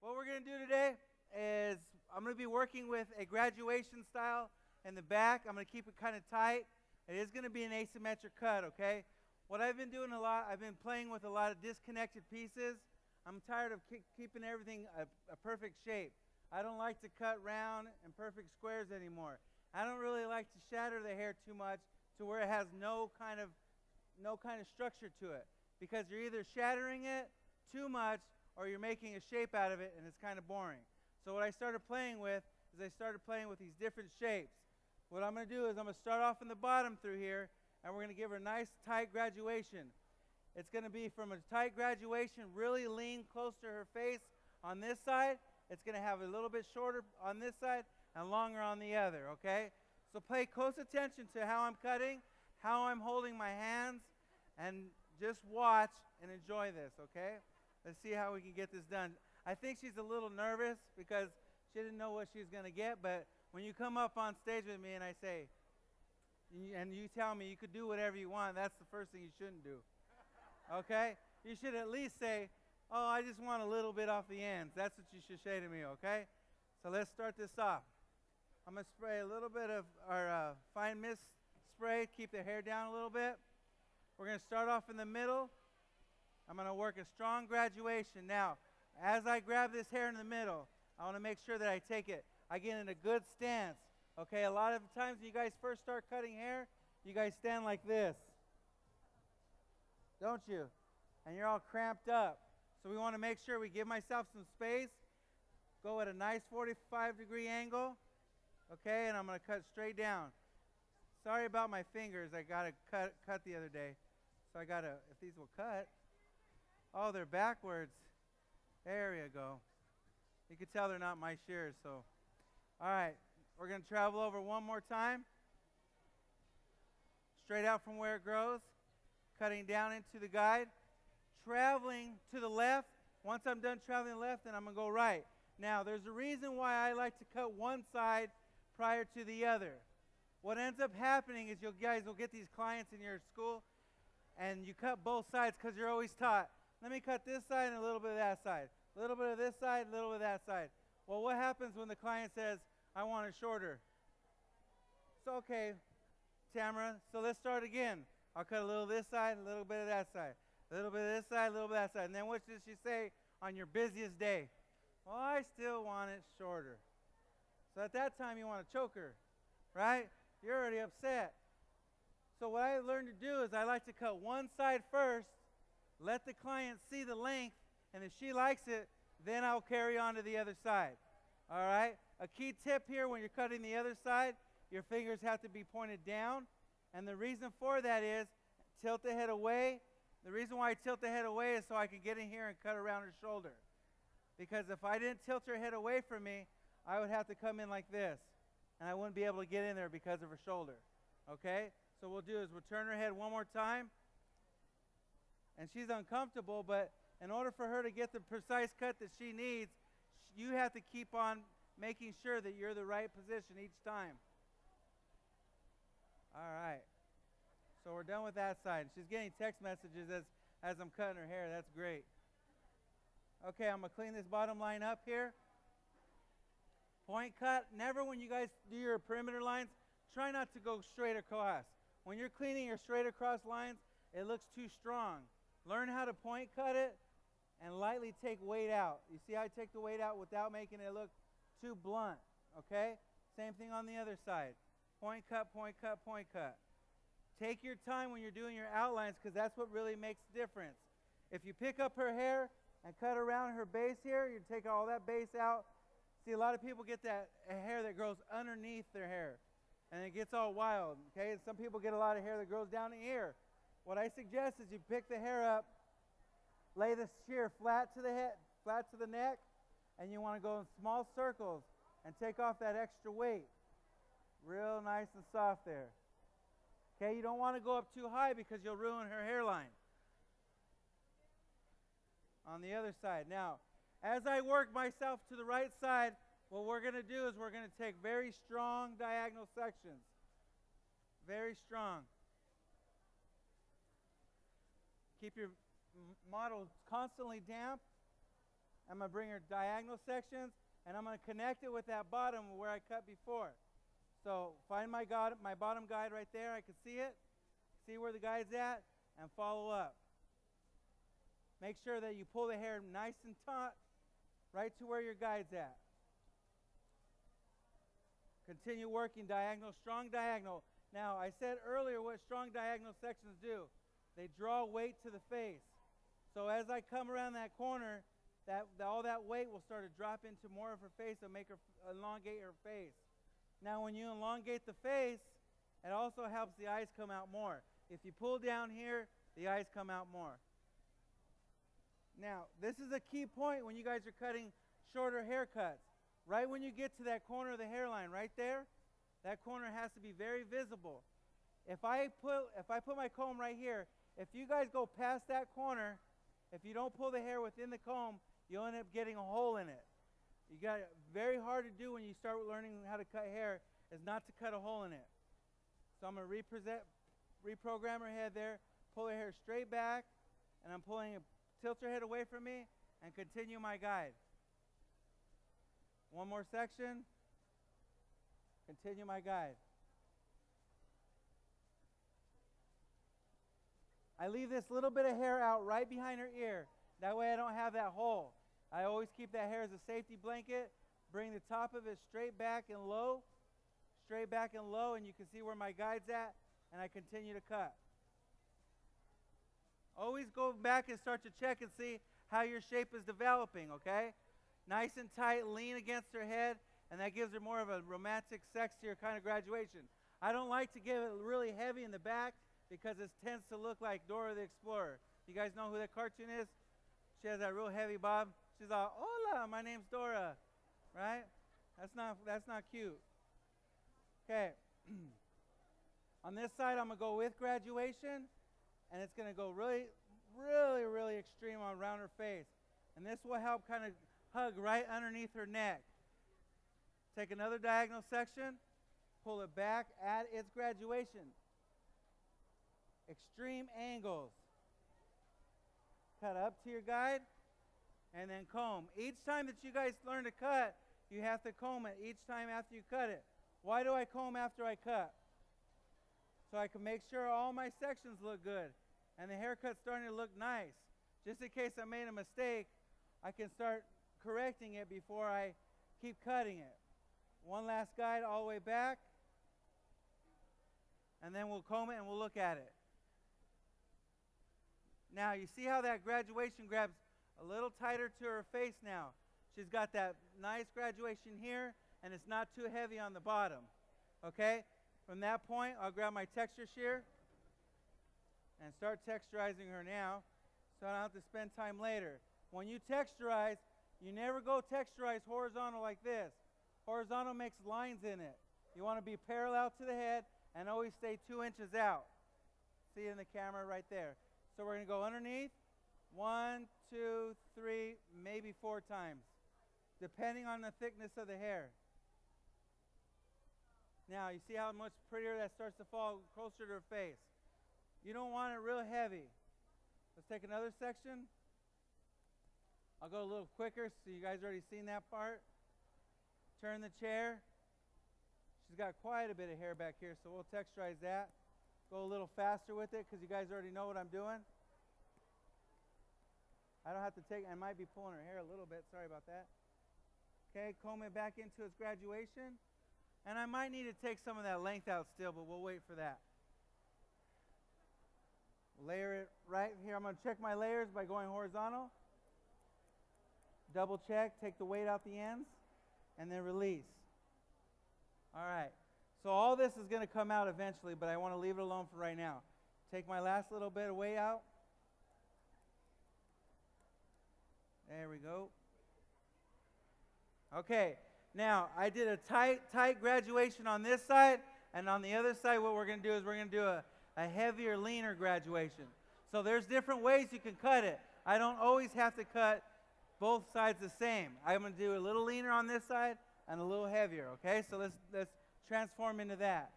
What we're going to do today is I'm going to be working with a graduation style in the back. I'm going to keep it kind of tight. It is going to be an asymmetric cut, okay? What I've been doing a lot, I've been playing with a lot of disconnected pieces. I'm tired of keeping everything a perfect shape. I don't like to cut round and perfect squares anymore. I don't really like to shatter the hair too much to where it has no kind of structure to it, because you're either shattering it too much or you're making a shape out of it and it's kind of boring. So what I started playing with is these different shapes. What I'm going to do is I'm going to start off in the bottom through here, and we're going to give her a nice tight graduation. It's going to be from a tight graduation, really lean close to her face on this side. It's going to have a little bit shorter on this side and longer on the other, okay? So pay close attention to how I'm cutting, how I'm holding my hands, and just watch and enjoy this, okay? Let's see how we can get this done. I think she's a little nervous because she didn't know what she was going to get, but when you come up on stage with me and I say, and you tell me you could do whatever you want, that's the first thing you shouldn't do, okay? You should at least say, oh, I just want a little bit off the ends. That's what you should say to me, okay? So let's start this off. I'm going to spray a little bit of our fine mist spray, keep the hair down a little bit. We're going to start off in the middle. I'm going to work a strong graduation. Now, as I grab this hair in the middle, I want to make sure that I get in a good stance. Okay, a lot of times when you guys first start cutting hair, you guys stand like this, don't you? And you're all cramped up. So we want to make sure we give myself some space, go at a nice 45-degree angle, okay, and I'm going to cut straight down. Sorry about my fingers. I got to cut the other day. So I got to, if these will cut. Oh, they're backwards. There you go. You can tell they're not my shears, so. All right, we're going to travel over one more time. Straight out from where it grows, cutting down into the guide. Traveling to the left. Once I'm done traveling left, then I'm going to go right. Now, there's a reason why I like to cut one side prior to the other. What ends up happening is you guys will get these clients in your school, and you cut both sides because you're always taught, let me cut this side and a little bit of that side. A little bit of this side, a little bit of that side. Well, what happens when the client says, I want it shorter? It's okay, Tamara, so let's start again. I'll cut a little of this side, a little bit of that side. A little bit of this side, a little bit of that side. And then what does she say on your busiest day? Well, I still want it shorter. So at that time, you want to choke her, right? You're already upset. So what I learned to do is I like to cut one side first, let the client see the length, and if she likes it, then I'll carry on to the other side. All right? A key tip here when you're cutting the other side, your fingers have to be pointed down. And the reason for that is tilt the head away. The reason why I tilt the head away is so I can get in here and cut around her shoulder. Because if I didn't tilt her head away from me, I would have to come in like this. And I wouldn't be able to get in there because of her shoulder. Okay? So what we'll do is we'll turn her head one more time. And she's uncomfortable, but in order for her to get the precise cut that she needs, you have to keep on making sure that you're the right position each time. All right. So we're done with that side. She's getting text messages as I'm cutting her hair. That's great. Okay, I'm going to clean this bottom line up here. Point cut. Never, when you guys do your perimeter lines, try not to go straight across. When you're cleaning your straight across lines, it looks too strong. Learn how to point cut it and lightly take weight out. You see how I take the weight out without making it look too blunt, okay? Same thing on the other side. Point cut, point cut, point cut. Take your time when you're doing your outlines because that's what really makes the difference. If you pick up her hair and cut around her base here, you take all that base out. See, a lot of people get that hair that grows underneath their hair, and it gets all wild, okay? And some people get a lot of hair that grows down to here. What I suggest is you pick the hair up, lay the shear flat to the head, flat to the neck, and you want to go in small circles and take off that extra weight. Real nice and soft there. Okay, you don't want to go up too high because you'll ruin her hairline. On the other side. Now, as I work myself to the right side, what we're going to do is we're going to take very strong diagonal sections. Very strong. Keep your model constantly damp. I'm going to bring her diagonal sections, and I'm going to connect it with that bottom where I cut before. So find my bottom guide right there. I can see it. See where the guide's at, and follow up. Make sure that you pull the hair nice and taut right to where your guide's at. Continue working diagonal, strong diagonal. Now, I said earlier what strong diagonal sections do. They draw weight to the face. So as I come around that corner, all that weight will start to drop into more of her face and make her elongate her face. Now, when you elongate the face, it also helps the eyes come out more. If you pull down here, the eyes come out more. Now, this is a key point when you guys are cutting shorter haircuts. Right when you get to that corner of the hairline, right there, that corner has to be very visible. If I put my comb right here, if you guys go past that corner, if you don't pull the hair within the comb, you'll end up getting a hole in it. You got it very hard to do when you start learning how to cut hair, is not to cut a hole in it. So I'm going to reprogram her head there, pull her hair straight back, and I'm tilt her head away from me, and continue my guide. One more section. Continue my guide. I leave this little bit of hair out right behind her ear. That way I don't have that hole. I always keep that hair as a safety blanket. Bring the top of it straight back and low. Straight back and low, and you can see where my guide's at, and I continue to cut. Always go back and start to check and see how your shape is developing, okay? Nice and tight, lean against her head, and that gives her more of a romantic, sexier kind of graduation. I don't like to give it really heavy in the back because it tends to look like Dora the Explorer. You guys know who that cartoon is? She has that real heavy bob. She's all, "Hola, my name's Dora," right? That's not cute. Okay. On this side, I'm gonna go with graduation, and it's gonna go really, really, really extreme around her face, and this will help kind of hug right underneath her neck. Take another diagonal section, pull it back, add its graduation. Extreme angles. Cut up to your guide, and then comb. Each time that you guys learn to cut, you have to comb it each time after you cut it. Why do I comb after I cut? So I can make sure all my sections look good, and the haircut's starting to look nice. Just in case I made a mistake, I can start correcting it before I keep cutting it. One last guide all the way back, and then we'll comb it and we'll look at it. Now, you see how that graduation grabs a little tighter to her face now. She's got that nice graduation here, and it's not too heavy on the bottom. Okay? From that point, I'll grab my texture shear and start texturizing her now so I don't have to spend time later. When you texturize, you never go texturize horizontal like this. Horizontal makes lines in it. You want to be parallel to the head and always stay 2 inches out. See it in the camera right there. So we're going to go underneath 1, 2, 3, maybe 4 times, depending on the thickness of the hair. Now, you see how much prettier that starts to fall closer to her face. You don't want it real heavy. Let's take another section. I'll go a little quicker so you guys already seen that part. Turn the chair. She's got quite a bit of hair back here, so we'll texturize that. Go a little faster with it because you guys already know what I'm doing. I don't have to take, I might be pulling her hair a little bit. Sorry about that. Okay, comb it back into its graduation. And I might need to take some of that length out still, but we'll wait for that. Layer it right here. I'm going to check my layers by going horizontal. Double check, take the weight out the ends, and then release. All right. So all this is going to come out eventually, but I want to leave it alone for right now. Take my last little bit of weight out. There we go. Okay. Now, I did a tight graduation on this side, and on the other side, what we're going to do is we're going to do a heavier, leaner graduation. So there's different ways you can cut it. I don't always have to cut both sides the same. I'm going to do a little leaner on this side and a little heavier, okay? So let's transform into that.